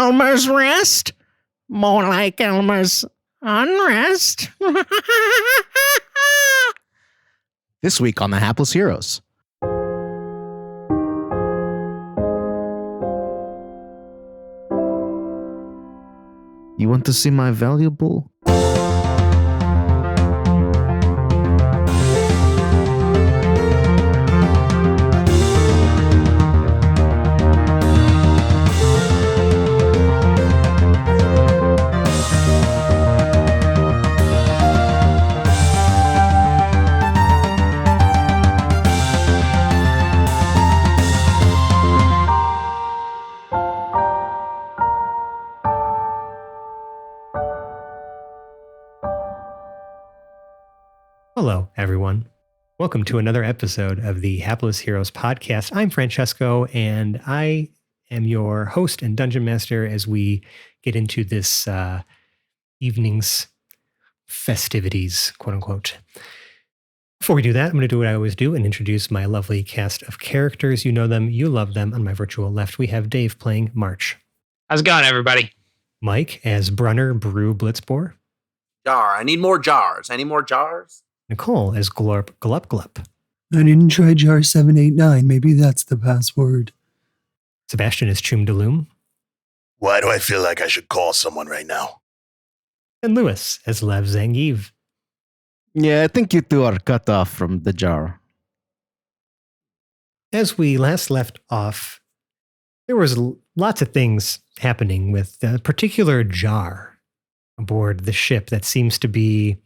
Elmer's rest? More like Elmer's unrest. This week on The Hapless Heroes. You want to see my valuable? Hello, everyone. Welcome to another episode of the Hapless Heroes podcast. I'm Francesco, and I am your host and dungeon master as we get into this evening's festivities, quote unquote. Before we do that, I'm going to do what I always do and introduce my lovely cast of characters. You know them, you love them. On my virtual left, we have Dave playing March. How's it going, everybody? Mike as Brunner Brew Blitzboar. Jar. I need more jars. Any more jars? Nicole as Glorp Glup Glup. I didn't try jar 789. Maybe that's the password. Sebastian as Chum Deloom. Why do I feel like I should call someone right now? And Lewis as Lev Zangiv. Yeah, I think you two are cut off from the jar. As we last left off, there was lots of things happening with a particular jar aboard the ship that seems to be,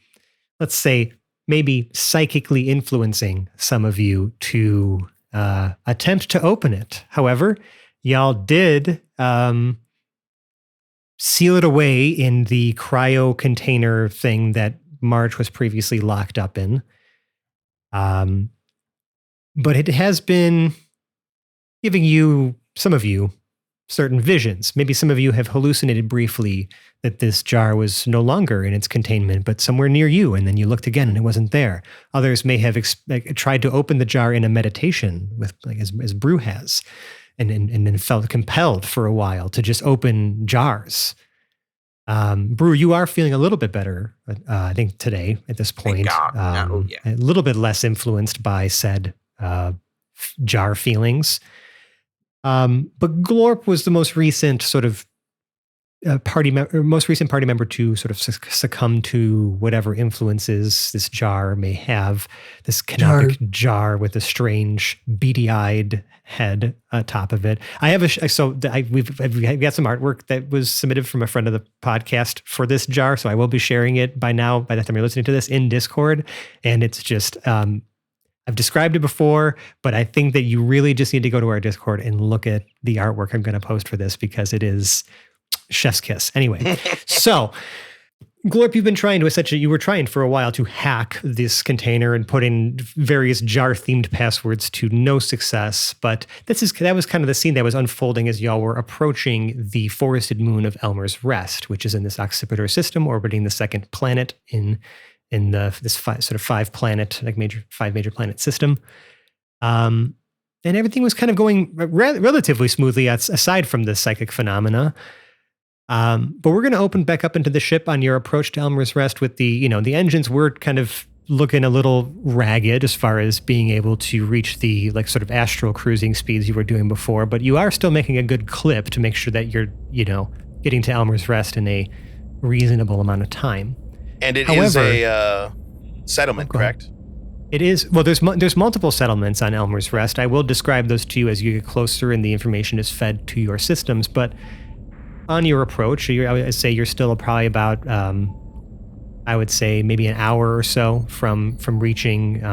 let's say, maybe psychically influencing some of you to attempt to open it. However, y'all did seal it away in the cryo container thing that March was previously locked up in. But it has been giving you, some of you, certain visions. Maybe some of you have hallucinated briefly that this jar was no longer in its containment, but somewhere near you, and then you looked again and it wasn't there. Others may have tried to open the jar in a meditation, with as Brew has, and then felt compelled for a while to just open jars. Brew, you are feeling a little bit better, I think, today at this point. Thank God. A little bit less influenced by said jar feelings. But Glorp was the most recent sort of party member to sort of succumb to whatever influences this jar may have. This canopic jar with a strange beady-eyed head atop of it. I have we've got some artwork that was submitted from a friend of the podcast for this jar, so I will be sharing it by the time you're listening to this, in Discord. And it's just I've described it before, but I think that you really just need to go to our Discord and look at the artwork I'm going to post for this, because it is chef's kiss. Anyway, so Glorp, you were trying for a while to hack this container and put in various jar-themed passwords to no success. But that was kind of the scene that was unfolding as y'all were approaching the forested moon of Elmer's Rest, which is in this occipital system orbiting the second planet in this five major planet system. And everything was kind of going relatively smoothly aside from the psychic phenomena. But we're going to open back up into the ship on your approach to Elmer's Rest with the engines were kind of looking a little ragged as far as being able to reach the sort of astral cruising speeds you were doing before, but you are still making a good clip to make sure that you're, getting to Elmer's Rest in a reasonable amount of time. And it is a settlement, correct? It is. Well, there's multiple settlements on Elmer's Rest. I will describe those to you as you get closer and the information is fed to your systems. But on your approach, I would say you're still probably about, I would say maybe an hour or so from reaching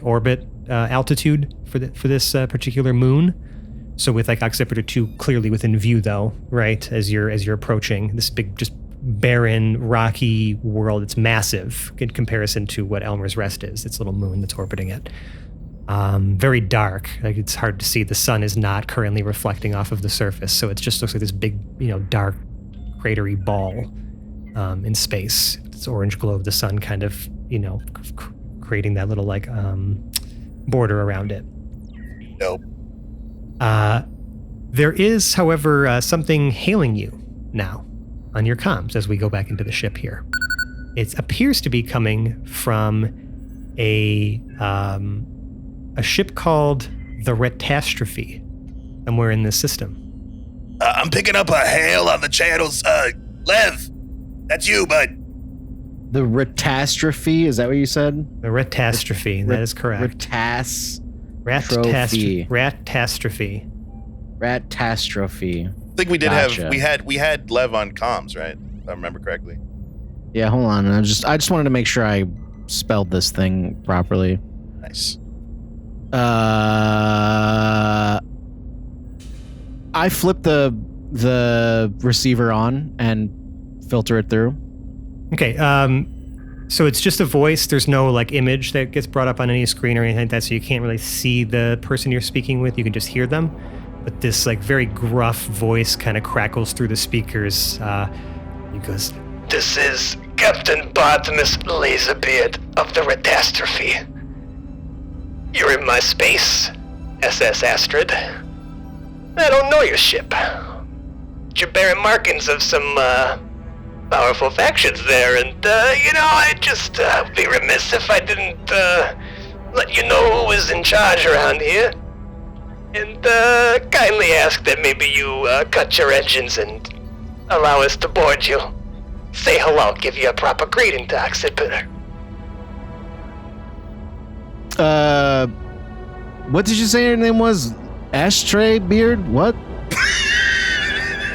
orbit altitude for this particular moon. So with Occipital 2 clearly within view, though, right? As you're approaching this big, just barren, rocky world. It's massive in comparison to what Elmer's Rest is. Its little moon that's orbiting it. Very dark. It's hard to see. The sun is not currently reflecting off of the surface, so it just looks like this big, dark, cratery ball in space. This orange glow of the sun kind of, creating that little border around it. Nope. There is, however, something hailing you now on your comms as we go back into the ship here. It appears to be coming from a ship called the Retastrophe, somewhere in this system. I'm picking up a hail on the channels. Lev, that's you, bud. The Retastrophe, is that what you said? The Retastrophe, that is correct. Retastrophe. Ratastrophe. Ratastrophe. I think we did Gotcha. we had Lev on comms, right? If I remember correctly. Yeah, hold on. I just wanted to make sure I spelled this thing properly. Nice. I flip the receiver on and filter it through. Okay, so it's just a voice. There's no like image that gets brought up on any screen or anything like that, so you can't really see the person you're speaking with. You can just hear them. But this like very gruff voice kind of crackles through the speakers. He goes, "This is Captain Bartimus Laserbeard of the Retastrophe. You're in my space, SS Astrid. I don't know your ship. But you're bearing markings of some powerful factions there, and I'd just be remiss if I didn't let you know who was in charge around here. And kindly ask that maybe you cut your engines and allow us to board you. Say hello, give you a proper greeting to Occipiter." What did you say your name was? Ashtray Beard? What?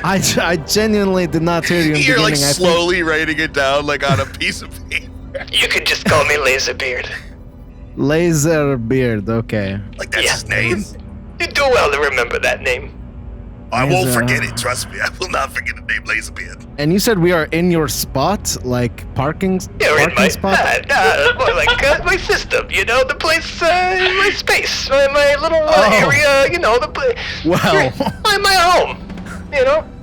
I genuinely did not hear you in the You're beginning. like slowly writing it down like on a piece of paper. You can just call me Laserbeard. Laser Beard, okay. Like that's his name. You do well to remember that name. I won't Laser- forget it. Trust me, I will not forget the name Laserbeard. And you said we are in your spot, like parking You're in my spot? more like my system, the place, my space, my little Oh. area, the place. Well, My home,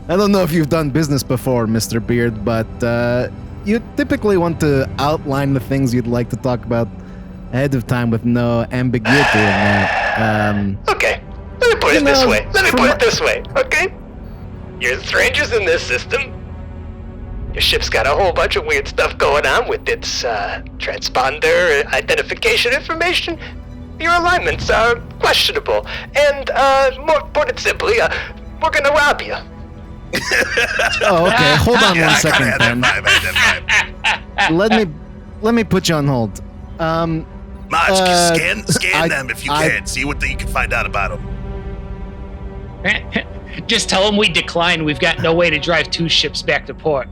I don't know if you've done business before, Mr. Beard, but you typically want to outline the things you'd like to talk about ahead of time with no ambiguity in that. Okay, let me put it this way. Let me put it this way, okay? You're strangers in this system. Your ship's got a whole bunch of weird stuff going on with its transponder identification information. Your alignments are questionable, and more put it simply, we're gonna rob you. Oh, okay. Hold on Yeah, one I kinda second, had then. that vibe, I had that vibe. Let me put you on hold. Maj, scan I- them if you I- can. See what you can find out about them. Just tell them we decline. We've got no way to drive 2 ships back to port.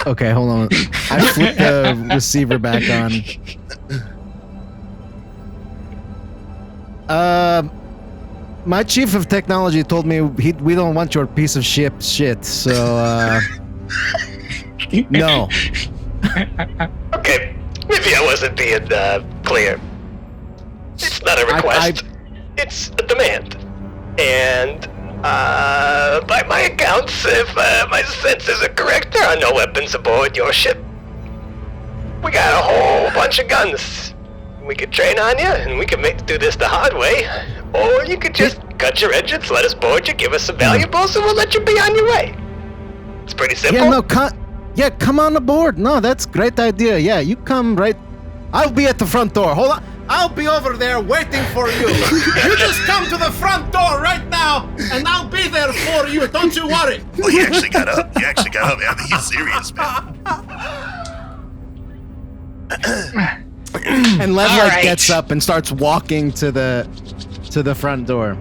Okay, hold on. I flipped the receiver back on. My chief of technology told me we don't want your piece of shit, so no. Okay, maybe I wasn't being clear. It's not a request. It's a demand. And by my accounts, if my senses are correct, there are no weapons aboard your ship. We got a whole bunch of guns. We could train on you, and we can do this the hard way. Or you could just cut your engines, let us board you, give us some valuables, and we'll let you be on your way. It's pretty simple. Yeah, come on aboard. No, that's a great idea. Yeah, you come right. I'll be at the front door. Hold on. I'll be over there waiting for you. You just come to the front door right now, and I'll be there for you. Don't you worry. Well, he actually got up. I think he's serious, man. And Lev All right. gets up and starts walking to the front door.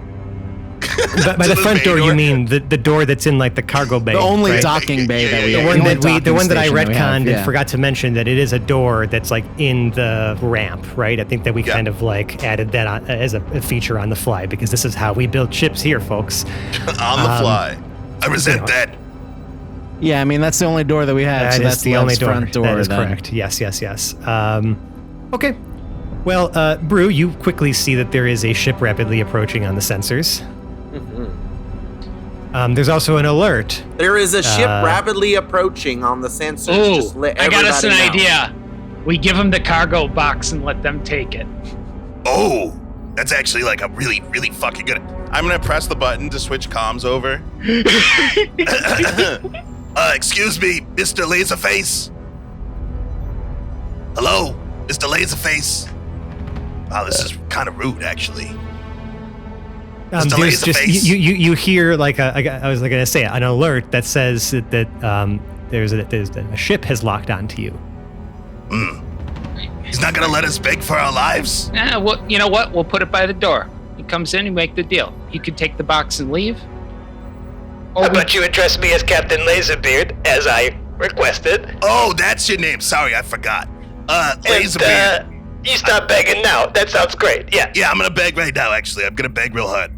by the the front bay door, door? you mean the door that's in like the cargo bay? The only right? docking bay that we Yeah, have. The one only the one that I docking station we have, retconned yeah. and forgot to mention that it is a door that's like in the ramp, right? I think that we Yeah. kind of like added that on, as a feature on the fly because this is how we build ships here, folks. On the fly. I resent that. Yeah, I mean that's the only door that we have. That so is that's the only Lev's door. front door. That is then. correct. Yes. Okay. Well, Brew, you quickly see that there is a ship rapidly approaching on the sensors. There's also an alert. There is a ship rapidly approaching on the sensors. Just Ooh, let I got us an everybody know. idea. We give them the cargo box and let them take it. Oh, That's actually like a really, really fucking good. I'm gonna press the button to switch comms over. Excuse me, Mr. Laserface. Hello, Mr. Laserface. Wow, this is kind of rude, actually. Mr. There's just Laserface. you hear like I was gonna say an alert that says that there's a ship has locked onto you. He's not gonna let us beg for our lives. Well, you know what? We'll put it by the door. He comes in, you make the deal. You can take the box and leave. How about you address me as Captain Laserbeard, as I requested? Oh, that's your name. Sorry, I forgot. Laserbeard. And, you stop begging now. That sounds great. Yeah. Yeah, I'm gonna beg right now, actually. I'm gonna beg real hard.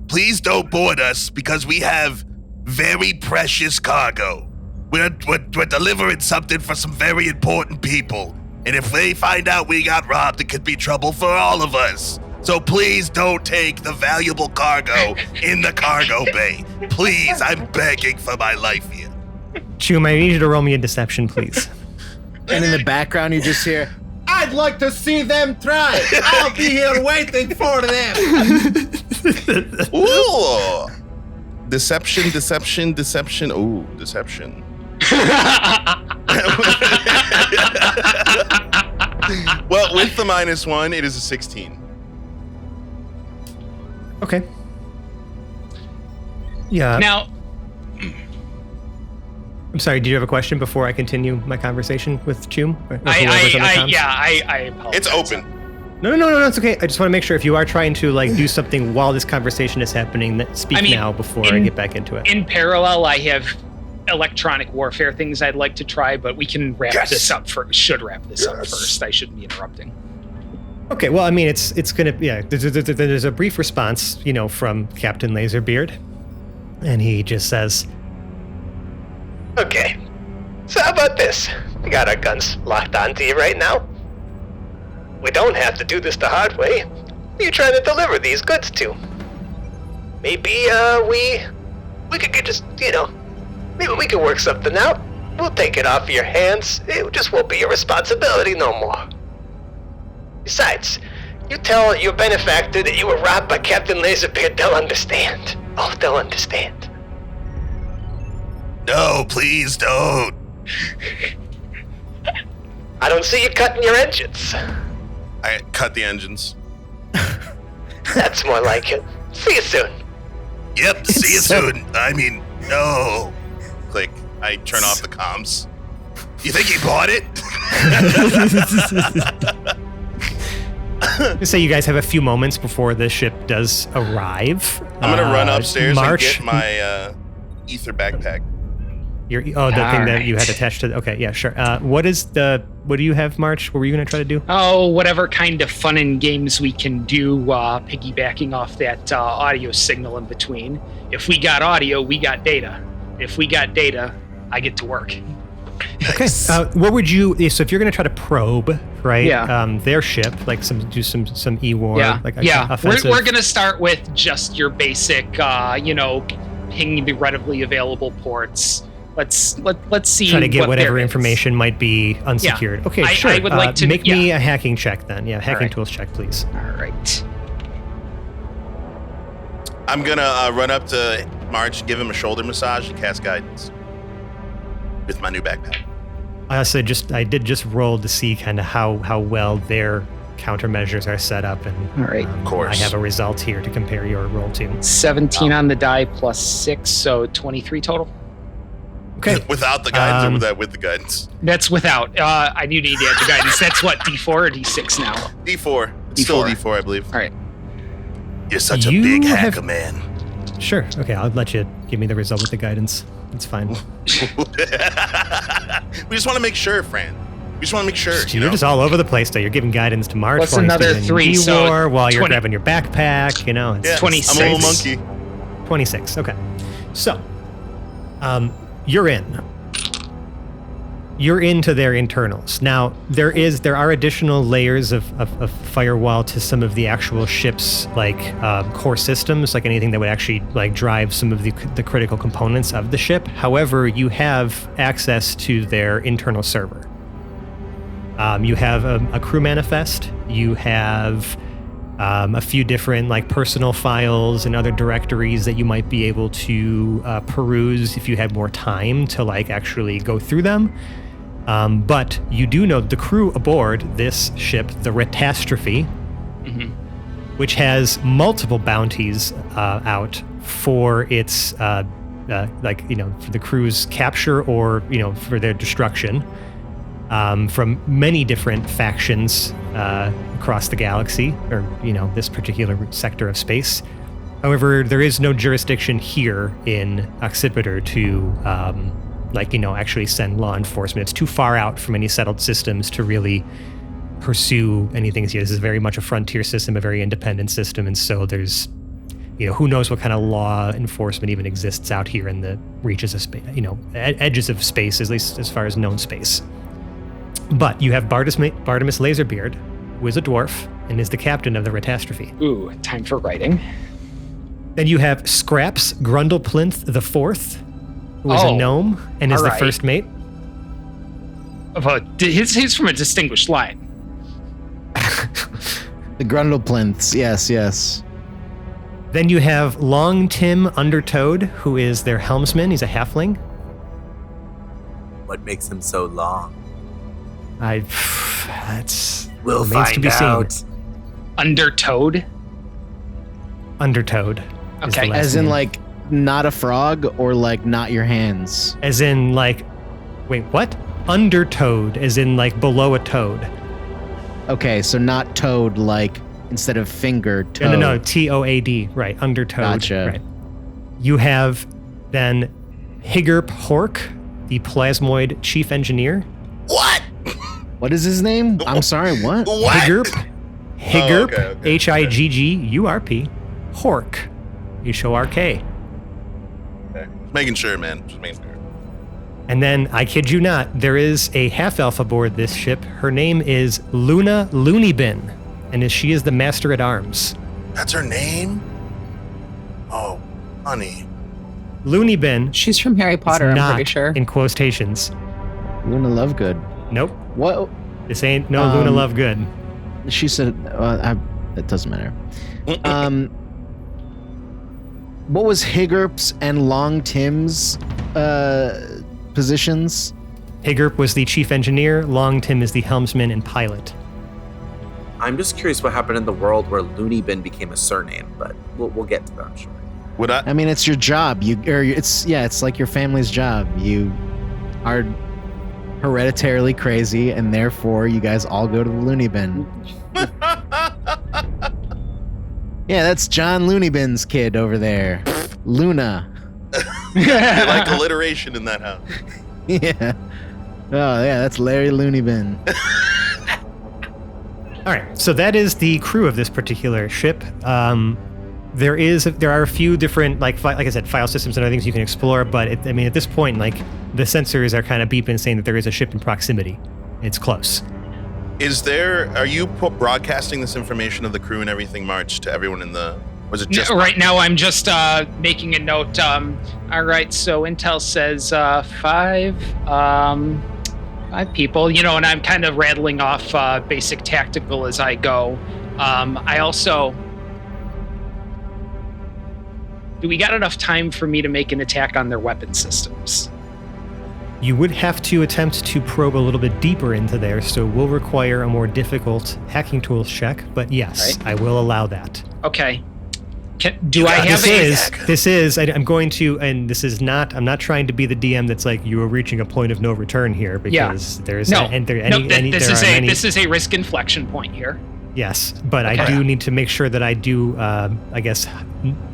Please don't board us because we have very precious cargo. We're delivering something for some very important people. And if they find out we got robbed, it could be trouble for all of us. So please don't take the valuable cargo in the cargo bay. Please, I'm begging for my life here. Chum, I need you to roll me a deception, please. And in the background, you just hear, I'd like to see them try. I'll be here waiting for them. Ooh. Deception. Ooh, deception. Well, with the -1, it is a 16. Okay. Yeah. Now, I'm sorry. Do you have a question before I continue my conversation with Chum? Or whoever's on the comms? I apologize. It's open. No, it's okay. I just want to make sure if you are trying to like do something while this conversation is happening, that speak now before I get back into it. In parallel, I have electronic warfare things I'd like to try, but we can wrap this up first. Should wrap this up first. I shouldn't be interrupting. Okay, well, I mean, it's gonna There's a brief response, from Captain Laserbeard, and he just says, Okay. So how about this? We got our guns locked onto you right now. We don't have to do this the hard way. Who are you trying to deliver these goods to? Maybe, we could get maybe we can work something out. We'll take it off your hands. It just won't be your responsibility no more. Besides, you tell your benefactor that you were robbed by Captain Laserbeard, they'll understand. Oh, they'll understand. No, please don't. I don't see you cutting your engines. I cut the engines. That's more like it. See you soon. Yep, see you soon. I mean, no. Click. I turn off the comms. You think he bought it? say you guys have a few moments before the ship does arrive. I'm gonna run upstairs March, and get my ether backpack. the thing that you had attached to. Okay, yeah, sure. What do you have, March? What were you gonna try to do? Oh, whatever kind of fun and games we can do, piggybacking off that audio signal in between. If we got audio, we got data. If we got data, I get to work. Okay. What would you? So if you're gonna try to probe, right? Yeah. Their ship, like do some E-war. Yeah. Offensive. We're gonna start with just your basic, ping the readily available ports. Let's see. Try to get what whatever there is. information might be unsecured. Yeah. Okay, I sure. would like to make me a hacking check then. Yeah, hacking right. tools check, please. All right. I'm gonna run up to March, give him a shoulder massage, and cast guidance with my new backpack. I did just roll to see kind of how well their countermeasures are set up, and All right. Of course. I have a result here to compare your roll to. 17 on the die plus 6, so 23 total. Okay. Without the guidance or with the guidance? That's without. I do need to add the guidance. That's what, D4 or D6 now? D4. It's still D4, I believe. All right. You're such a You big have- hacker, man. Sure. Okay, I'll let you give me the result with the guidance. It's fine. We just want to make sure, Fran. We just want to make sure. You're just all over the place, though. You're giving guidance to March. What's while he's another doing 3, so E-war, while you're 20. grabbing your backpack. It's Yeah, 26. I'm a little monkey. 26. Okay. So, you're in. You're into their internals. Now, there are additional layers of firewall to some of the actual ship's core systems, like anything that would actually drive some of the critical components of the ship. However, you have access to their internal server. You have a crew manifest. You have a few different like personal files and other directories that you might be able to peruse if you had more time to like actually go through them. But you do know the crew aboard this ship, the Retastrophe, which has multiple bounties out for its for the crew's capture or for their destruction from many different factions across the galaxy or this particular sector of space. However, there is no jurisdiction here in Occipitor to actually send law enforcement. It's too far out from any settled systems to really pursue anything here. This is very much a frontier system, a very independent system, and so there's who knows what kind of law enforcement even exists out here in the reaches of space, edges of space, at least as far as known space. But you have Bartimus Laserbeard, who is a dwarf and is the captain of the Retastrophe. Ooh, time for writing. Then you have Scraps Grundleplinth IV, who is a gnome and is the first mate. He's from a distinguished line. The Grundleplinths, yes. Then you have Long Tim Undertoad, who is their helmsman. He's a halfling. What makes him so long? We'll find to be out. Seen. Undertoad? Undertoad. Okay. As in like not a frog or like not your hands? As in like, wait, what? Undertoad, as in like below a toad. Okay, so not toad like instead of finger, toad. No, Toad, right, Undertoad. Gotcha. Right. You have then Higgerp Hork, the Plasmoid Chief Engineer. What? What is his name? I'm sorry, what? Higgerp, okay. Higgurp, Hork, Hork. Okay. Just making sure, man. Just making sure. And then, I kid you not, there is a half-elf aboard this ship. Her name is Luna Loonybin, and she is the Master-at-Arms. That's her name? Oh, honey. Loonybin. She's from Harry Potter, is I'm not pretty sure. in quotations. Luna Lovegood. Nope. What? This ain't no Luna Lovegood. She said, it doesn't matter. What was Higgerp's and Long Tim's positions? Higgerp was the chief engineer. Long Tim is the helmsman and pilot. I'm just curious what happened in the world where Looney Bin became a surname, but we'll get to that, I'm sure. I mean, it's your job. It's like your family's job. You are hereditarily crazy, and therefore you guys all go to the Looney Bin. Yeah, that's John Looney Bin's kid over there. Luna. You like alliteration in that house. Yeah. Oh, yeah, that's Larry Looney Bin. All right, so that is the crew of this particular ship. There are a few different, like I said, file systems and other things you can explore, but at this point, like, the sensors are kind of beeping saying that there is a ship in proximity. It's close. Are you broadcasting this information of the crew and everything, March, to everyone in the, was it just? No, right now I'm just making a note. All right, so Intel says 5 people, and I'm kind of rattling off basic tactical as I go. I also... Do we got enough time for me to make an attack on their weapon systems? You would have to attempt to probe a little bit deeper into there, so it will require a more difficult hacking tools check, but yes, right. I will allow that. Okay. I'm not trying to be the DM that's like, you are reaching a point of no return here, because this is a risk inflection point here. Yes, but okay. I do need to make sure that I do,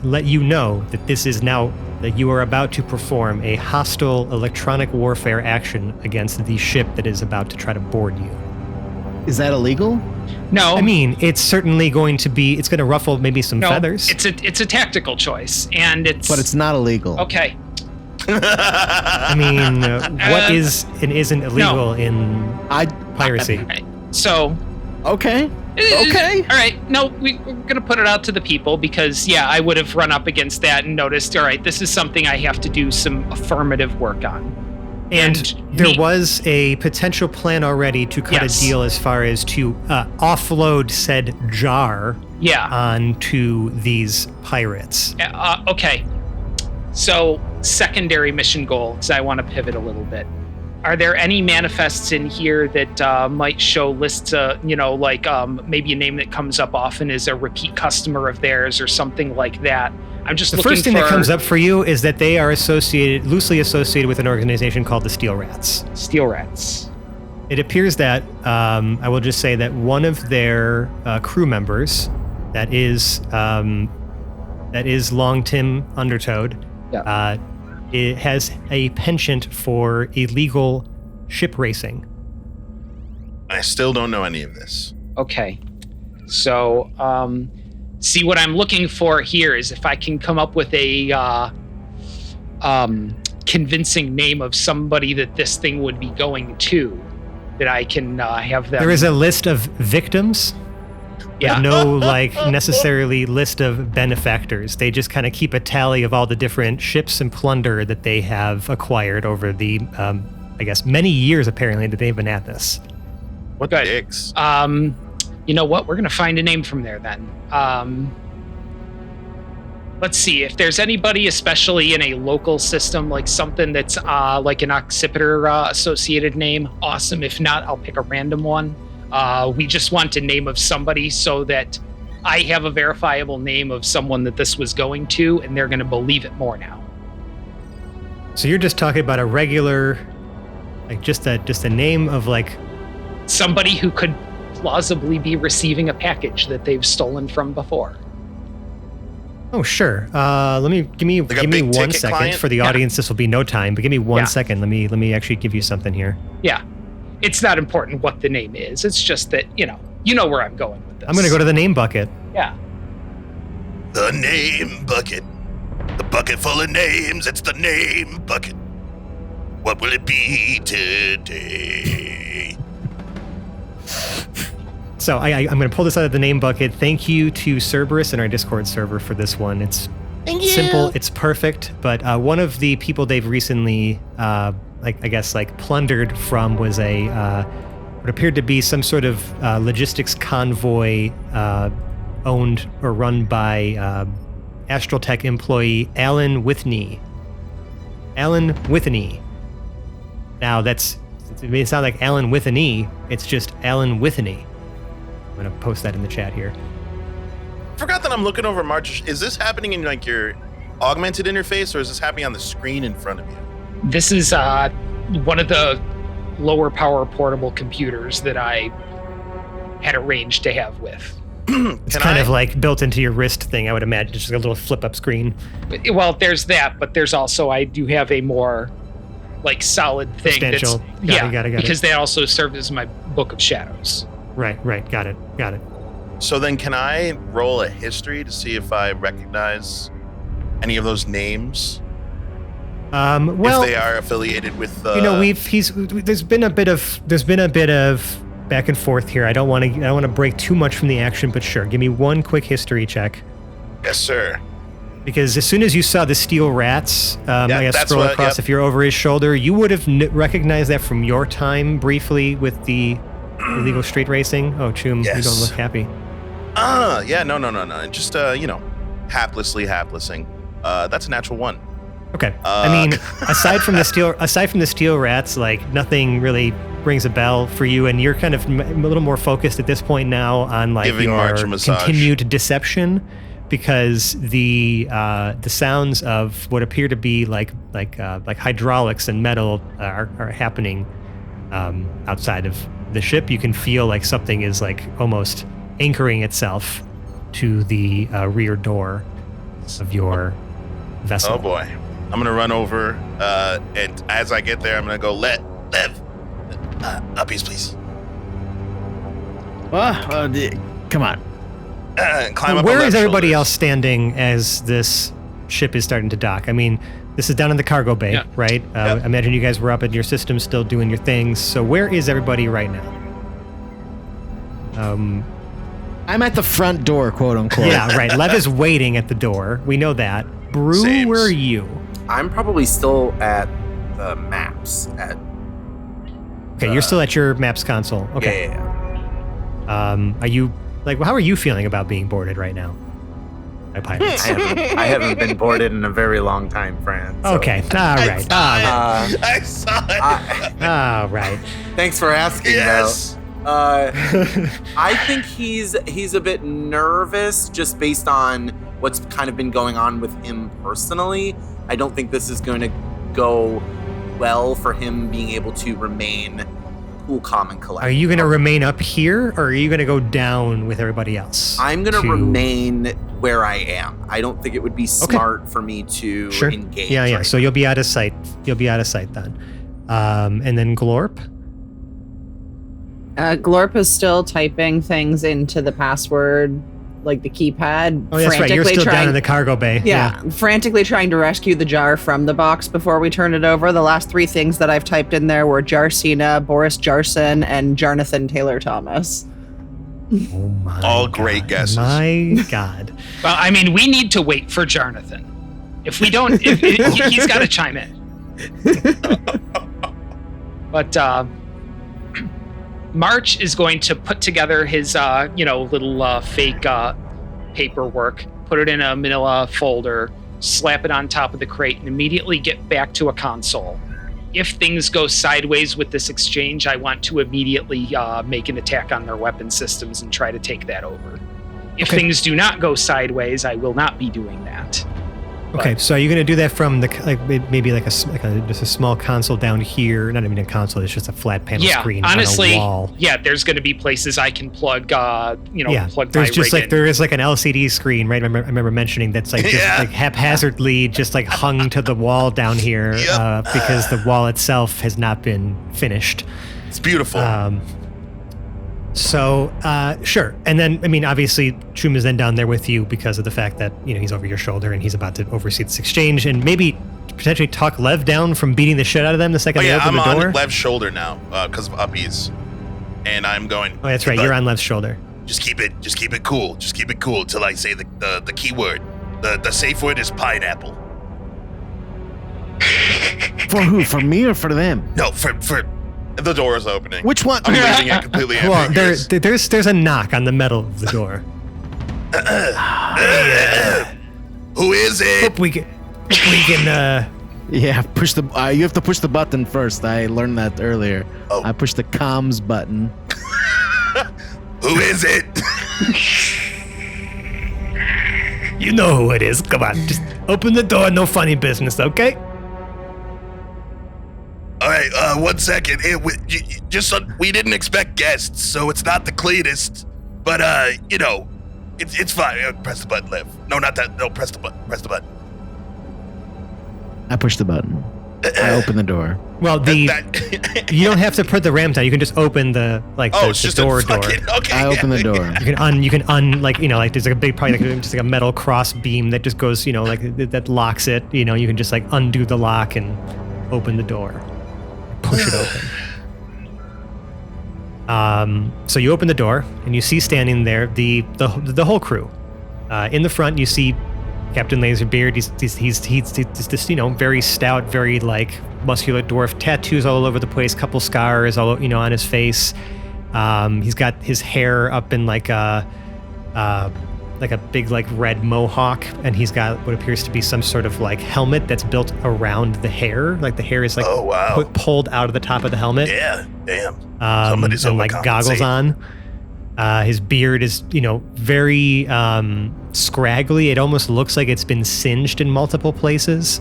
let you know that this is now, that you are about to perform a hostile electronic warfare action against the ship that is about to try to board you. Is that illegal? No. I mean, it's certainly going to be, it's going to ruffle maybe some feathers. It's a tactical choice, and it's... But it's not illegal. Okay. I mean, what is and isn't illegal in piracy? So... Okay. All right. No, we're going to put it out to the people because, I would have run up against that and noticed, all right, this is something I have to do some affirmative work on. And there was a potential plan already to cut a deal as far as to offload said jar Yeah. onto these pirates. Okay. So, secondary mission goal, because I want to pivot a little bit. Are there any manifests in here that might show lists, maybe a name that comes up often is a repeat customer of theirs or something like that? I'm just The looking first thing that comes up for you is that they are loosely associated with an organization called the Steel Rats. Steel Rats. It appears that, I will just say that one of their crew members, that is Long Tim Undertoad, it has a penchant for illegal ship racing. I still don't know any of this. Okay. So, see, what I'm looking for here is if I can come up with a convincing name of somebody that this thing would be going to, that I can have them. There is a list of victims. Yeah. No, necessarily list of benefactors. They just kind of keep a tally of all the different ships and plunder that they have acquired over the, many years apparently that they've been at this. What dicks? You know what? We're going to find a name from there then. Let's see if there's anybody, especially in a local system, like something that's like an occipital associated name. Awesome. If not, I'll pick a random one. We just want a name of somebody so that I have a verifiable name of someone that this was going to, and they're going to believe it more now. So you're just talking about a regular, just a name of somebody who could plausibly be receiving a package that they've stolen from before. Oh, sure. Give me 1 second client? for the audience. This will be no time, but give me 1 second. Let me actually give you something here. Yeah. It's not important what the name is. It's just that, you know where I'm going with this. I'm going to go to the name bucket. Yeah. The name bucket. The bucket full of names. It's the name bucket. What will it be today? So I'm going to pull this out of the name bucket. Thank you to Cerberus and our Discord server for this one. It's simple. It's perfect. But one of the people they've recently, plundered from was what appeared to be some sort of logistics convoy owned or run by Astral Tech employee Alan Withney. Alan Withney. Now it may sound like Alan with an E. It's just Alan Withney. I'm going to post that in the chat here. Forgot that I'm looking over March. Is this happening in your augmented interface, or is this happening on the screen in front of you? This is one of the lower power portable computers that I had arranged to have with. It's kind of like built into your wrist thing, I would imagine. It's just a little flip-up screen. Well, there's that, but there's also, I do have a more solid thing. Substantial. Got it. Because that also served as my Book of Shadows. Right. Got it. So then can I roll a history to see if I recognize any of those names? Well, if they are affiliated with there's been a bit of back and forth here. I don't want to break too much from the action, but sure, give me one quick history check. Yes, sir. Because as soon as you saw the Steel Rats, scroll across. If you're over his shoulder, you would have recognized that from your time briefly with the illegal street racing. Oh, Choom, yes. You don't look happy. No. Just happlessing. That's a natural one. Okay. I mean, aside from the Steel Rats, nothing really rings a bell for you, and you're kind of a little more focused at this point now on giving March a massage. Continued deception, because the sounds of what appear to be like hydraulics and metal are happening outside of the ship. You can feel like something is almost anchoring itself to the rear door of your vessel. Oh boy. I'm going to run over, and as I get there, I'm going to go, Lev, uppies, please. Come on. Climb up Where on is Lev's everybody shoulders. else standing as this ship is starting to dock? I mean, this is down in the cargo bay, right? I imagine you guys were up in your system still doing your things. So where is everybody right now? I'm at the front door, quote unquote. Yeah, right. Lev is waiting at the door. We know that. Brew, Sames. where are you? I'm probably still at the maps. Okay, you're still at your maps console. Okay. Yeah. Are you Like, how are you feeling about being boarded right now by pirates? I haven't been boarded in a very long time, Fran. So. Okay, all right. I saw it. All right. Thanks for asking, Yes. though. I think he's a bit nervous just based on what's kind of been going on with him personally. I don't think this is going to go well for him being able to remain cool, calm, and collected. Are you going to remain up here, or are you going to go down with everybody else? I'm going to remain where I am. I don't think it would be smart for me to engage. Yeah. Right So you'll be out of sight. You'll be out of sight then. And then Glorp? Glorp is still typing things into the password, like the keypad. Oh, that's right. You're still down in the cargo bay. Yeah, frantically trying to rescue the jar from the box before we turn it over. The last 3 things that I've typed in there were Jarcina, Boris Jarson, and Jarnathan Taylor Thomas. Oh my All God. great guesses. My God. Well, I mean, we need to wait for Jarnathan. If we don't, he's got to chime in. But March is going to put together his, little fake paperwork, put it in a manila folder, slap it on top of the crate, and immediately get back to a console. If things go sideways with this exchange, I want to immediately make an attack on their weapon systems and try to take that over. If things do not go sideways, I will not be doing that. Okay, so are you going to do that from the maybe just a small console down here? Not even a console; it's just a flat panel screen honestly, on a wall. Yeah, there's going to be places I can plug. Plug there's my just rig in. there is like an LCD screen, right? I remember mentioning that's like just like haphazardly just like hung to the wall down here because the wall itself has not been finished. It's beautiful. So, sure. And then, I mean, obviously, Shroom is then down there with you because of the fact that, he's over your shoulder and he's about to oversee this exchange and maybe potentially talk Lev down from beating the shit out of them the second they open the door. I'm on Lev's shoulder now because of uppies. And I'm going... Oh, that's right. You're on Lev's shoulder. Just keep it cool. Just keep it cool till I say the key word. The safe word is pineapple. For who? For me or for them? No, for The door is opening. Which one? I'm leaving it completely Well, ambiguous. there's a knock on the metal of the door. Who is it? Hope we can. Yeah, push the. You have to push the button first. I learned that earlier. Oh. I pushed the comms button. Who is it? You know who it is. Come on, just open the door. No funny business, okay? All right, 1 second. We didn't expect guests, so it's not the cleanest. But it's fine. Press the button, Liv. No, not that. No, press the button. Press the button. I pushed the button. I opened the door. Well, you don't have to put the ramp down. You can just open the it's just door. Okay. I opened the door. You can there's like a big probably just like a metal cross beam that just goes that locks it. You can just undo the lock and open the door. Push it open. So you open the door and you see standing there the whole crew. In the front you see Captain Laserbeard. He's this very stout, very muscular dwarf. Tattoos all over the place. Couple scars all on his face. He's got his hair up in like a big red mohawk, and he's got what appears to be some sort of helmet that's built around the hair. The hair is oh, wow. pulled out of the top of the helmet. Yeah, damn. Somebody's and goggles on. His beard is very scraggly. It almost looks like it's been singed in multiple places.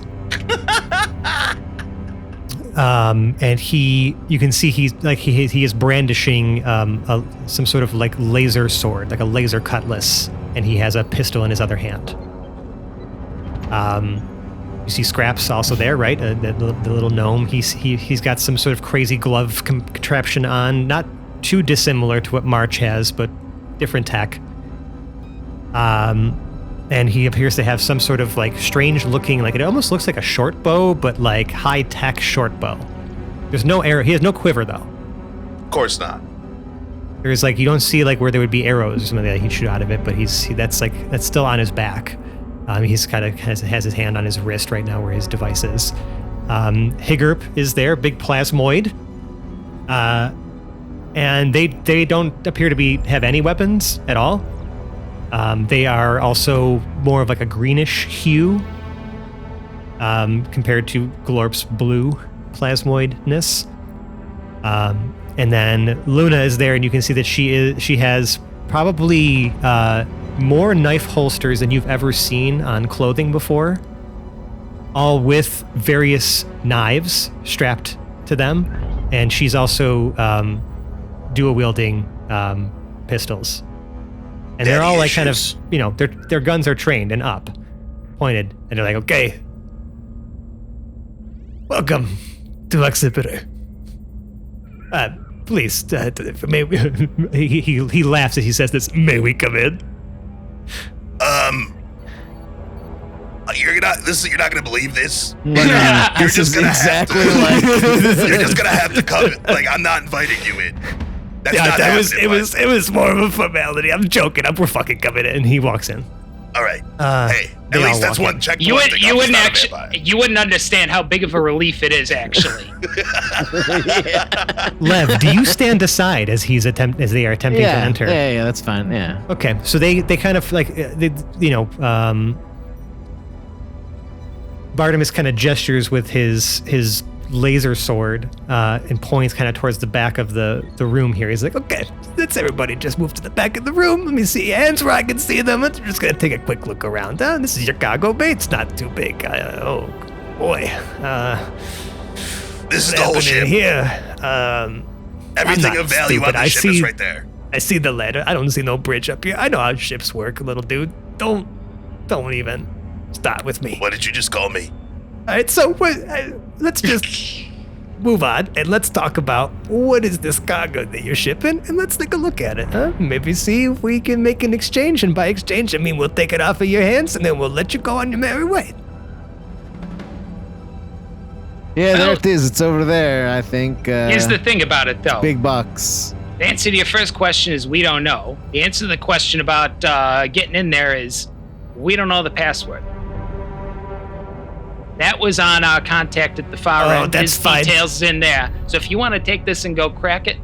And you can see he is brandishing some sort of laser sword, like a laser cutlass, and he has a pistol in his other hand. You see Scraps also there, right? The little gnome. He's got some sort of crazy glove contraption on, not too dissimilar to what March has, but different tech. And he appears to have some sort of strange looking, it almost looks like a short bow, but high tech short bow. There's no arrow. He has no quiver though. Of course not. There's you don't see where there would be arrows or something that he'd shoot out of it, but that's still on his back. He's kind of has his hand on his wrist right now where his device is. Higurp is there, big plasmoid. and they don't appear to have any weapons at all. They are also more of like a greenish hue compared to Glorp's blue plasmoidness. And then Luna is there, and you can see that she has probably more knife holsters than you've ever seen on clothing before, all with various knives strapped to them, and she's also dual wielding pistols. And they're all like kind of, their guns are trained and up, pointed, and they're like, okay, welcome to Occipiter. Please, may we, he laughs as he says this, may we come in? You're not gonna believe this. You're just gonna you're just gonna have to come. Like, I'm not inviting you in. It was more of a formality. I'm joking. We're fucking coming in. And he walks in. All right. Hey, at least that's one check. You wouldn't understand how big of a relief it is, actually. Lev, do you stand aside as they are attempting to enter? Yeah, that's fine. Yeah. Okay, so they kind of like Bartimus kind of gestures with his laser sword and points kind of towards the back of the room here. He's like, okay, let's everybody just move to the back of the room. Let me see your hands where I can see them. I'm just going to take a quick look around. This is your cargo bay. It's not too big. Oh, boy. This is the whole ship. Here. Everything of value on the ship is right there. I see the ladder. I don't see no bridge up here. I know how ships work, little dude. Don't even start with me. What did you just call me? All right, so let's just move on and let's talk about what is this cargo that you're shipping, and let's take a look at it, huh? Maybe see if we can make an exchange, and by exchange, I mean we'll take it off of your hands and then we'll let you go on your merry way. Yeah, there it is. It's over there, I think. Here's the thing about it, though. Big bucks. The answer to your first question is we don't know. The answer to the question about getting in there is we don't know the password. That was on our contact at the far end. That's His fine. details in there. So if you want to take this and go crack it,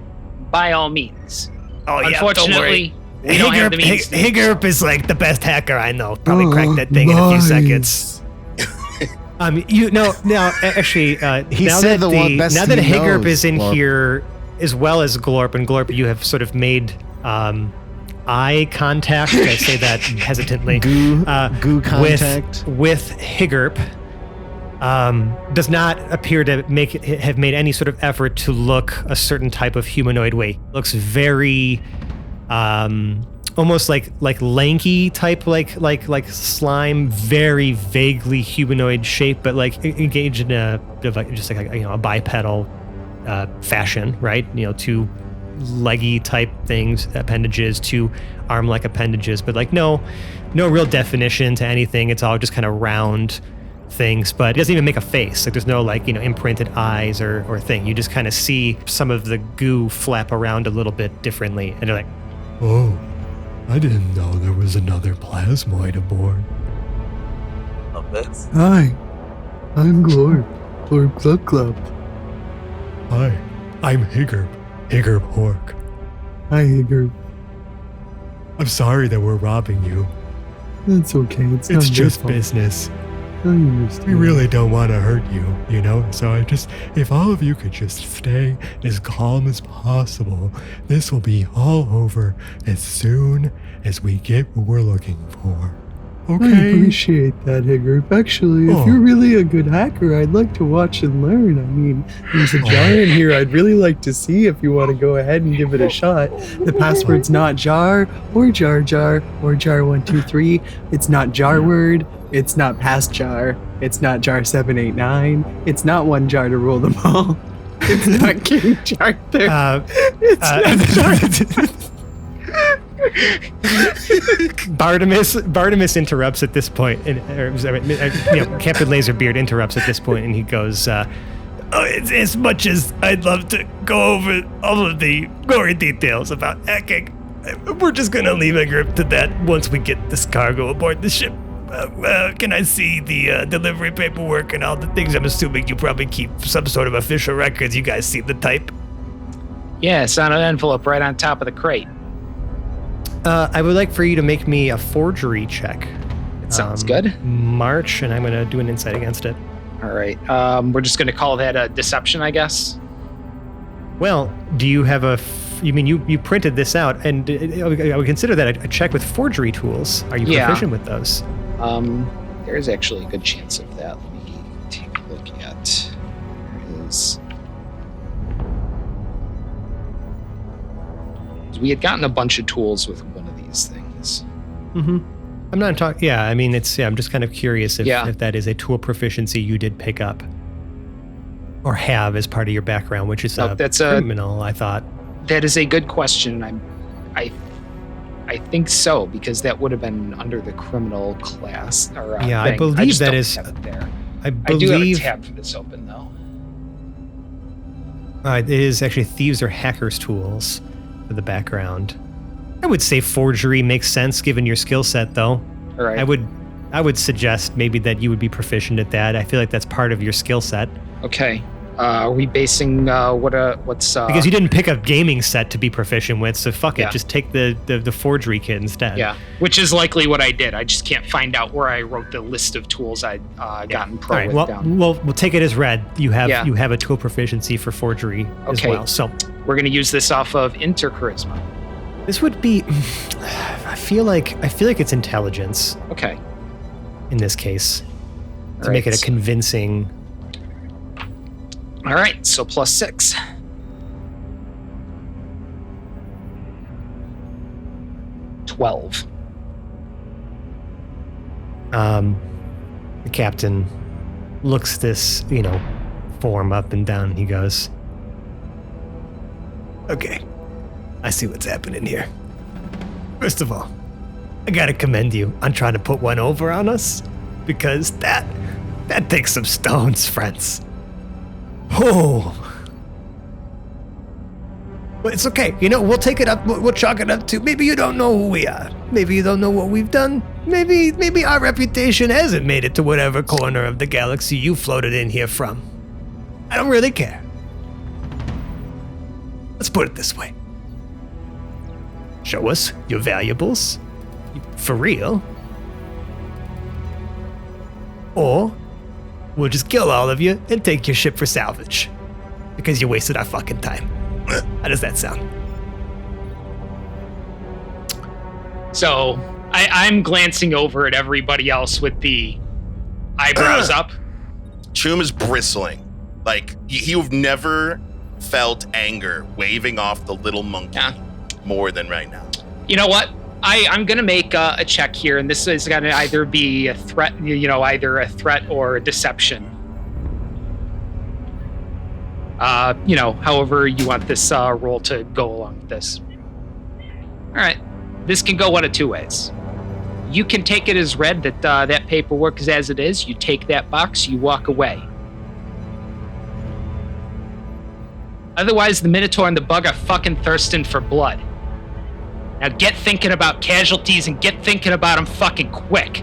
by all means. Oh, yeah, Unfortunately, we don't have the means. Higurp is like the best hacker I know. Probably cracked that thing in a few seconds. Actually, He now said that the one best now that he Higurp knows, is in Glorp. here, as well as Glorp, and Glorp, you have sort of made eye contact. I say that hesitantly. Goo contact. with Higurp. Does not appear to have made any sort of effort to look a certain type of humanoid way. Looks very, almost like lanky type, like slime, very vaguely humanoid shape, but like engaged in a bipedal fashion, right? Two leggy type things, appendages, two arm-like appendages, but like no real definition to anything. It's all just kind of round things, but it doesn't even make a face. Like there's no imprinted eyes or thing. You just kind of see some of the goo flap around a little bit differently, and they're like, oh, I didn't know there was another plasmoid aboard. Love this. Hi, I'm Glorp. Glorp Club Club. Hi, I'm Higurp Hork. Hi, Higurp. I'm sorry that we're robbing you. That's okay. It's not It's your just fault. business. I understand. We really don't want to hurt you, So if all of you could just stay as calm as possible, this will be all over as soon as we get what we're looking for. I Okay? appreciate that, Higurp. Actually, Oh. if you're really a good hacker, I'd like to watch and learn. I mean, there's a jar in here I'd really like to see if you want to go ahead and give it a shot. The password's not jar or jar jar or jar 123. It's not jar word. It's not past jar. It's not jar 789. It's not one jar to rule them all. It's not King Jar there. It's not jar. Bartimus interrupts at this point, Captain Laserbeard interrupts at this point, and he goes, as much as I'd love to go over all of the gory details about hacking, we're just going to leave a grip to that once we get this cargo aboard the ship. Can I see the delivery paperwork and all the things? I'm assuming you probably keep some sort of official records. You guys see the type? Yeah, it's on an envelope right on top of the crate. I would like for you to make me a forgery check. It sounds good. March, and I'm going to do an insight against it. All right. We're just going to call that a deception, I guess. Well, do you have you printed this out, and I would consider that a check with forgery tools. Are you proficient with those? There's actually a good chance of that. Let me take a look at. There is. We had gotten a bunch of tools with one of these things. Mm-hmm. I'm not talking. Yeah, I mean, I'm just kind of curious if that is a tool proficiency you did pick up or have as part of your background, which is that's criminal. I thought that is a good question. I think so, because that would have been under the criminal class. Or thing. I believe that is. There. I believe I do have a tab for this open though. It is actually thieves or hackers tools. The background. I would say forgery makes sense given your skill set, though. All right. I would suggest maybe that you would be proficient at that. I feel like that's part of your skill set. Okay. Are we basing what's because you didn't pick a gaming set to be proficient with, so fuck it. Just take the forgery kit instead. Yeah, which is likely what I did. I just can't find out where I wrote the list of tools I'd gotten pro right, with down. Well, we'll take it as read. You have a tool proficiency for forgery as well. So we're going to use this off of intercharisma. This would be. I feel like it's intelligence. Okay. In this case, to make it a convincing. All right, so +6. $12. The captain looks this, form up and down, and he goes, "Okay, I see what's happening here. First of all, I gotta commend you on trying to put one over on us, because that takes some stones, friends. Oh. But it's okay. We'll take it up. We'll chalk it up to maybe you don't know who we are. Maybe you don't know what we've done. Maybe our reputation hasn't made it to whatever corner of the galaxy you floated in here from. I don't really care. Let's put it this way. Show us your valuables. For real. Or we'll just kill all of you and take your ship for salvage. Because you wasted our fucking time. How does that sound? So, I'm glancing over at everybody else with the eyebrows up. Choom is bristling. Like, you've never felt anger waving off the little monkey more than right now. You know what? I'm going to make a check here, and this is going to either be a threat, either a threat or a deception. However you want this roll to go along with this. All right. This can go one of two ways. You can take it as read that that paperwork is as it is. You take that box, you walk away. Otherwise, the Minotaur and the Bug are fucking thirsting for blood. Now get thinking about casualties and get thinking about them fucking quick.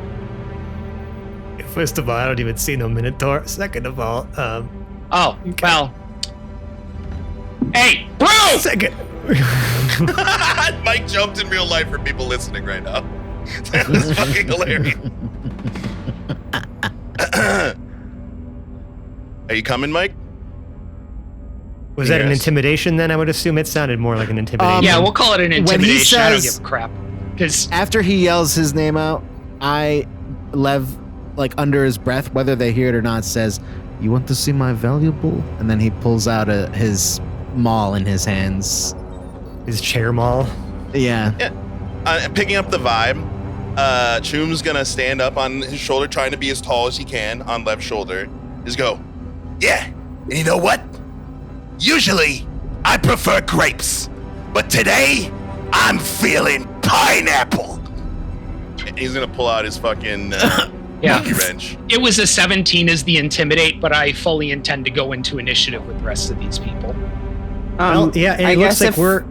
First of all, I don't even see no Minotaur. Second of all, well. Hey, bro! Second. Mike jumped in real life for people listening right now. That was fucking hilarious. Are you coming, Mike? Was that an intimidation then? I would assume it sounded more like an intimidation. Yeah, we'll call it an intimidation. Says, I don't give a crap. Because after he yells his name out, Lev, like under his breath, whether they hear it or not, says, "You want to see my valuable?" And then he pulls out his maul in his hands. His chair maul? Yeah. Picking up the vibe, Choom's gonna stand up on his shoulder, trying to be as tall as he can on Lev's shoulder. Just go, "Yeah, and you know what? Usually, I prefer grapes, but today, I'm feeling pineapple." And he's gonna pull out his fucking monkey wrench. It was a 17 as the intimidate, but I fully intend to go into initiative with the rest of these people. And it looks like we're...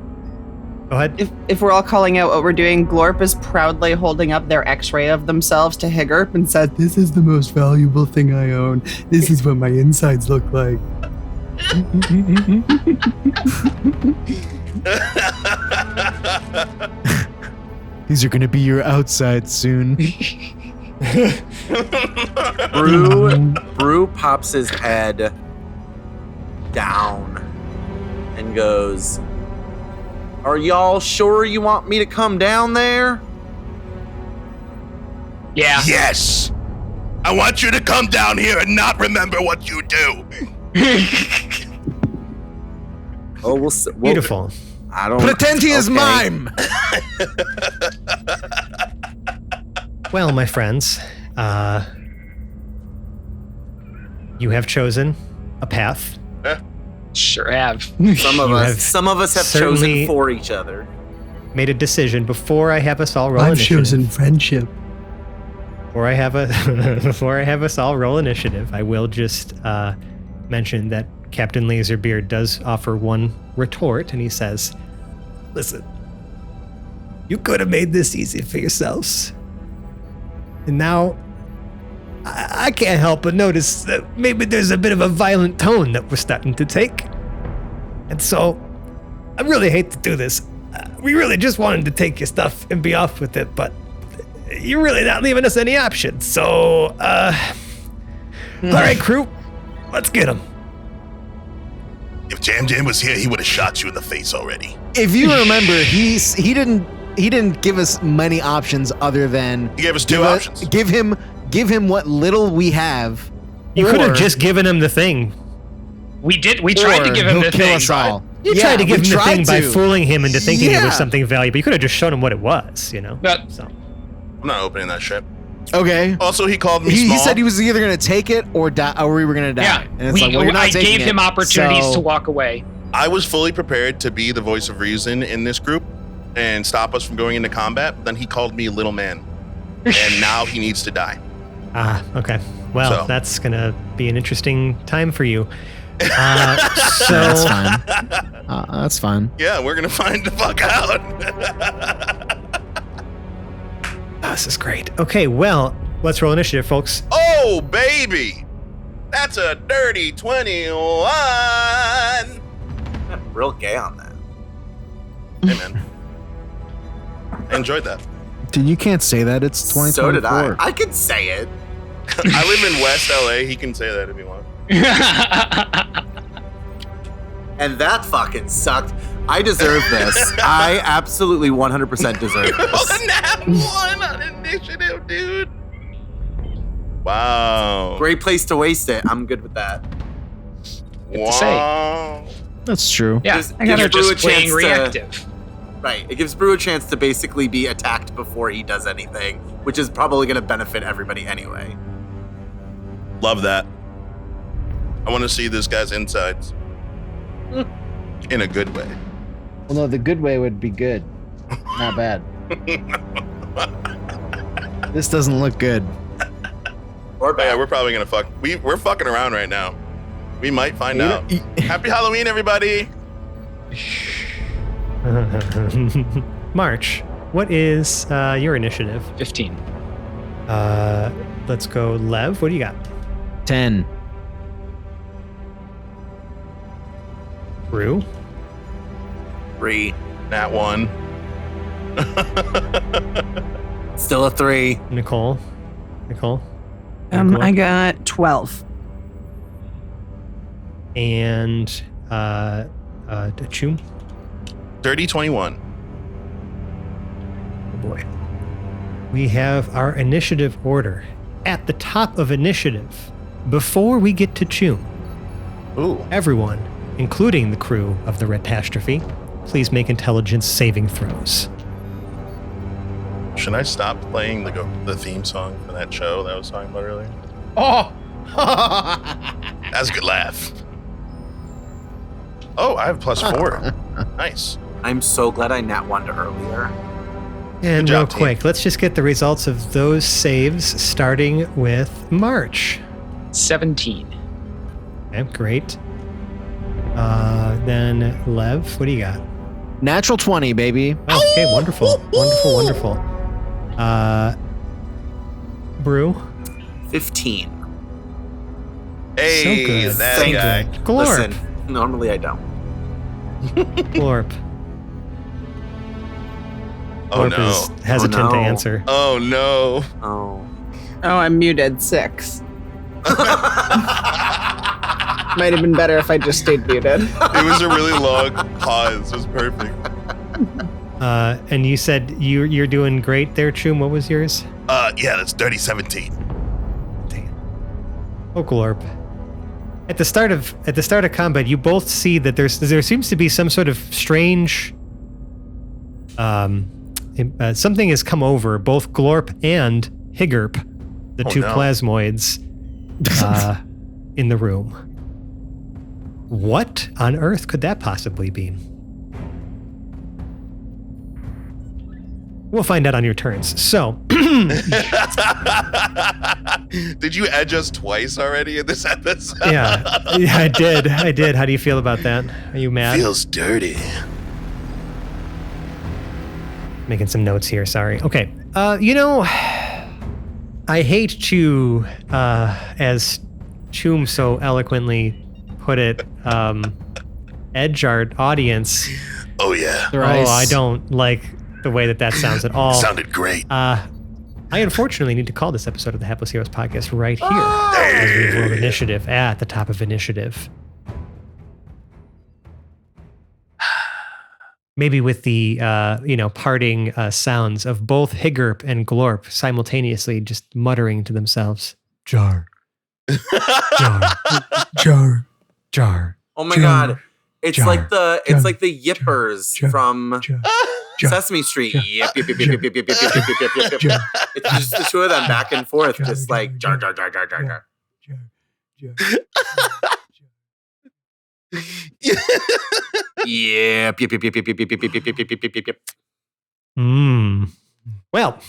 Go ahead. If we're all calling out what we're doing, Glorp is proudly holding up their x-ray of themselves to Higurp and says, "This is the most valuable thing I own. This is what my insides look like." These are gonna be your outside soon. Brew pops his head down and goes, "Are y'all sure you want me to come down there?" Yeah. Yes. I want you to come down here and not remember what you do. Oh, we'll Beautiful. I don't Pretend he is okay. mime. Well, my friends, you have chosen a path. Sure have. Some of us have chosen certainly for each other. Made a decision before I have us all roll I've initiative. chosen friendship. Before I have us all roll initiative, I will just mention that Captain Laserbeard does offer one retort, and he says, "Listen, you could have made this easy for yourselves, and now I can't help but notice that maybe there's a bit of a violent tone that we're starting to take, and so I really hate to do this. We really just wanted to take your stuff and be off with it, but you're really not leaving us any options. So, all right, crew, let's get him." If Jam Jam was here, he would have shot you in the face already. If you remember, he didn't give us many options other than He gave us two options. Give him what little we have. You could have or just given him the thing. We did. We tried to give him he'll the kill thing, us but all. You tried to give him the thing by to. fooling him into thinking it was Yeah. something valuable. You could have just shown him what it was, you know? But- So. I'm not opening that shit. Okay. Also, he called me He small. said he was either going to take it or die, or we were going to die. yeah, And it's like, well, you're not I taking gave it, him opportunities so- to walk away. I was fully prepared to be the voice of reason in this group and stop us from going into combat. Then he called me little man, and now he needs to die. Ah, okay. Well, So. that's going to be an interesting time for you. So, That's fine. That's fine. Yeah, we're gonna find the fuck out. this is great. Okay, well, let's roll initiative, folks. Oh baby, that's a dirty 21. Real gay on that. Hey man, I enjoyed that. Dude, you can't say that. It's 2024. So did I. I could say it. I live in West LA. He can say that if he wants. And that fucking sucked. I deserve this. I absolutely 100% deserve Oh, this. the nat 1 on initiative, dude. Wow. Great place to waste it. I'm good with that. to say. Wow. That's true. Yeah, Just I got gives Brew a just playing chance to- reactive. Right. It gives Brew a chance to basically be attacked before he does anything, which is probably going to benefit everybody anyway. Love that. I want to see this guy's insides. In a good way. Well, no, the good way would be good. Not bad. This doesn't look good. Or Yeah, bad. we're probably gonna fuck. We're fucking around right now. We might find out. Happy Halloween, everybody. March, what is your initiative? 15. Let's go, Lev. What do you got? 10. Rue? 3. Nat 1. Still a 3. Nicole? I got 12. And Chum? Dirty 21. Oh boy. We have our initiative order. At the top of initiative, before we get to Chum, Ooh. everyone, including the crew of the Retastrophe, please make intelligence saving throws. Should I stop playing the theme song for that show that I was talking about earlier? Oh! That's a good laugh. Oh, I have +4. Nice. I'm so glad I nat 1'd earlier. And Good real job, team. quick, let's just get the results of those saves, starting with March. 17. Okay, great. Then Lev, what do you got? Natural 20, baby. Oh, okay, wonderful. Brew. 15. Hey, So good. that Thank guy. you. Glorp. Listen, Normally I don't. Glorp. Oh Glorp no. is hesitant to no. answer. Oh no. Oh. Oh, I'm muted. 6. Might have been better if I just stayed muted. It was a really long pause. It was perfect. And you said you're doing great there, Choom. What was yours? Yeah, that's dirty 17. Oh, Glorp. At the start of combat, you both see that there seems to be some sort of strange something has come over both Glorp and Higgerp, the two plasmoids, in the room. What on earth could that possibly be? We'll find out on your turns. So, Did you edge us twice already in this episode? yeah, I did. How do you feel about that? Are you mad? Feels dirty. Making some notes here. Sorry. Okay. I hate to, as Choom so eloquently put it, edge our audience. Oh, yeah. Oh, I don't like the way that sounds at all. Sounded great. I unfortunately need to call this episode of the Hapless Heroes podcast right here as we roll initiative at the top of initiative. Maybe with the parting sounds of both Higgerp and Glorp simultaneously just muttering to themselves. Jar. Jar. Jar. Jar. Oh my Jar. god. It's Jar. like the Jar. yippers Jar. from Jar. Sesame Street. Yip, yip, yip, yip, yip, yip, yip, yip, yip, yip, yip, yip. Jar. It's just the two of them back and forth, Jar, just jar, like jar jar jar jar jar jar. Yip, yip, yip, yip, yip, yip, yip, yip, yip, yip, yip, yip, yip, yip. Well,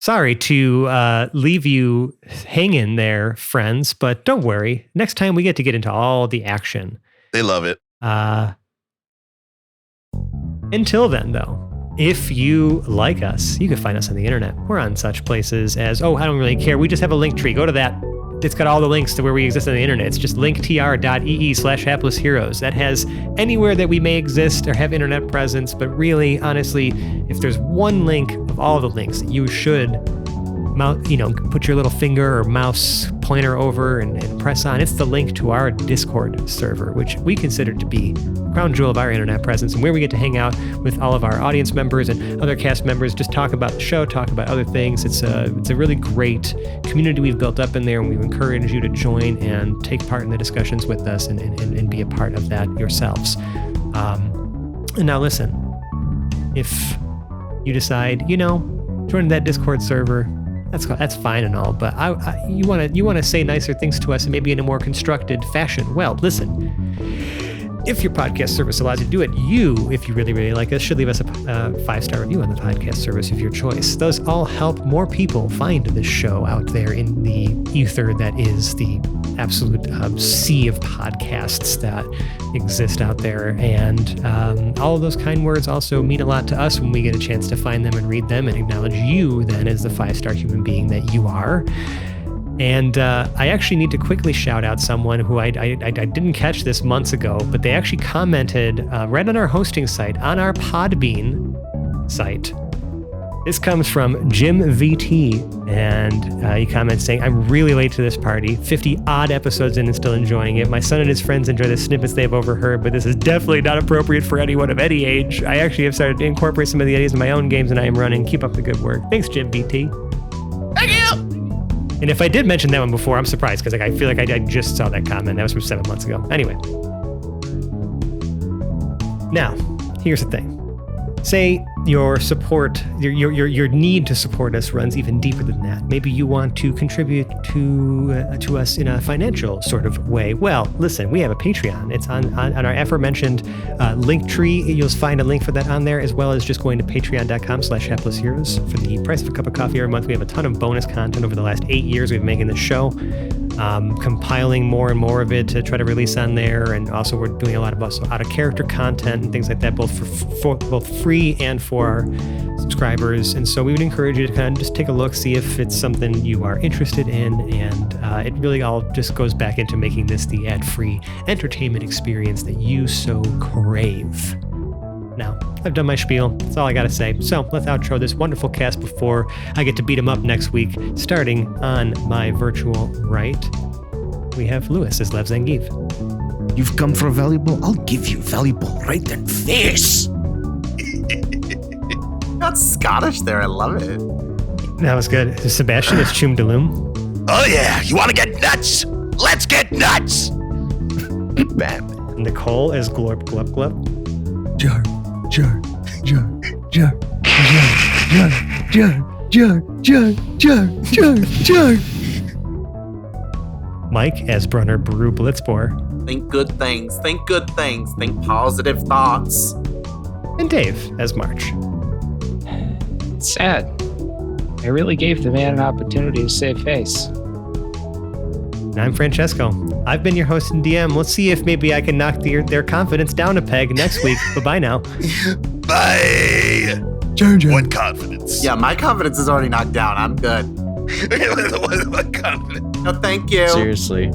sorry to leave you hanging there, friends, but don't worry. Next time we get to get into all the action. They love it. Until then, though, if you like us, you can find us on the internet. We're on such places as, I don't really care. We just have a link tree. Go to that. It's got all the links to where we exist on the internet. It's just linktr.ee/haplessheroes. That has anywhere that we may exist or have internet presence. But really, honestly, if there's one link of all the links that you should put your little finger or mouse pointer over and press on, it's the link to our Discord server, which we consider to be the crown jewel of our internet presence and where we get to hang out with all of our audience members and other cast members, just talk about the show, talk about other things. It's a really great community we've built up in there, and we encourage you to join and take part in the discussions with us and be a part of that yourselves. And now listen, if you decide, join that Discord server, that's fine and all, but you want to say nicer things to us and maybe in a more constructed fashion. Well, listen, if your podcast service allows you to do it, if you really, really like us, should leave us a 5-star review on the podcast service of your choice. Those all help more people find this show out there in the ether that is the absolute sea of podcasts that exist out there. And all of those kind words also mean a lot to us when we get a chance to find them and read them and acknowledge you then as the 5-star human being that you are. And I actually need to quickly shout out someone who I didn't catch this months ago, but they actually commented right on our hosting site, on our Podbean site. This comes from Jim VT, and he comments saying, "I'm really late to this party, 50 odd episodes in and still enjoying it. My son and his friends enjoy the snippets they've overheard, but this is definitely not appropriate for anyone of any age. I actually have started to incorporate some of the ideas in my own games and I am running. Keep up the good work." Thanks, Jim VT. Thank you. And if I did mention that one before, I'm surprised because I feel like I just saw that comment. That was from 7 months ago. Anyway. Now, here's the thing. Say your support, your need to support us runs even deeper than that. Maybe you want to contribute to us in a financial sort of way. Well, listen, we have a Patreon. It's on our aforementioned link tree. You'll find a link for that on there, as well as just going to patreon.com/haplessheroes. For the price of a cup of coffee every month, we have a ton of bonus content over the last 8 years we've been making this show. compiling more and more of it to try to release on there. And also we're doing a lot of also out of character content and things like that, both for both free and for our subscribers. And so we would encourage you to kind of just take a look, see if it's something you are interested in. And it really all just goes back into making this the ad-free entertainment experience that you so crave. Now, I've done my spiel. That's all I got to say. So let's outro this wonderful cast before I get to beat him up next week. Starting on my virtual right, we have Lewis as Lev Zangief. You've come for valuable? I'll give you valuable right in face. Got Scottish there. I love it. That was good. Sebastian is Chum Daloom. Oh yeah, you want to get nuts? Let's get nuts! Bam. Nicole is Glorp Glup Glup. Jar, jar, jar, jar, jar, jar, jar, jar, jar, jar, jar. Mike as Brunner Brew Blitzbor. Think good things. Think good things. Think positive thoughts. And Dave as March. It's sad. I really gave the man an opportunity to save face. And I'm Francesco. I've been your host and DM. Let's see if maybe I can knock their confidence down a peg next week. Bye-bye now. Bye! jar, jar. What confidence? Yeah, my confidence is already knocked down. I'm good. What confidence? No, thank you. Seriously.